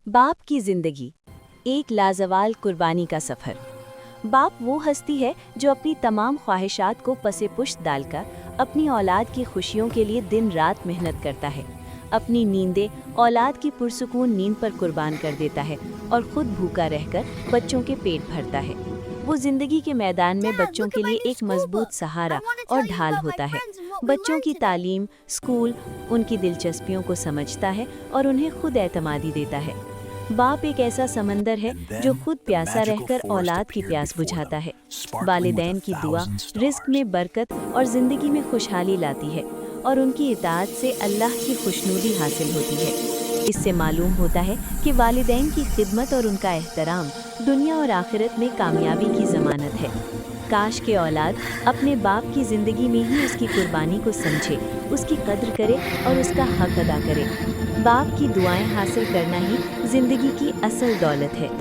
बाप की जिंदगी, एक लाजवाल कुर्बानी का सफ़र। बाप वो हस्ती है जो अपनी तमाम ख्वाहिशात को पसे पुश्त डालकर अपनी औलाद की खुशियों के लिए दिन रात मेहनत करता है। अपनी नींदें औलाद की पुरसुकून नींद पर कुर्बान कर देता है और खुद भूखा रहकर बच्चों के पेट भरता है। वो जिंदगी के मैदान में Dad, बच्चों look के at my लिए new एक school मजबूत book. Sahara I want to और tell you ढाल about my होता है। friends and what we बच्चों learned की today. तालीम, स्कूल उनकी दिलचस्पियों को समझता है और उन्हें खुद एतमादी देता है। बाप एक ऐसा समंदर है जो खुद प्यासा रहकर औलाद की प्यास बुझाता है। वालिदैन की दुआ रिस्क में बरकत और ज़िंदगी में खुशहाली लाती है और उनकी इताअत से अल्लाह की खुशनुदी हासिल होती है। इससे मालूम होता है कि वालिदैन की खिदमत और उनका एहतराम दुनिया और आखिरत में कामयाबी की ज़मानत है। काश के औलाद अपने बाप की ज़िंदगी में ही उसकी कुर्बानी को समझे, उसकी कद्र करे और उसका हक अदा करे। बाप की दुआएं हासिल करना ही ज़िंदगी की असल दौलत है।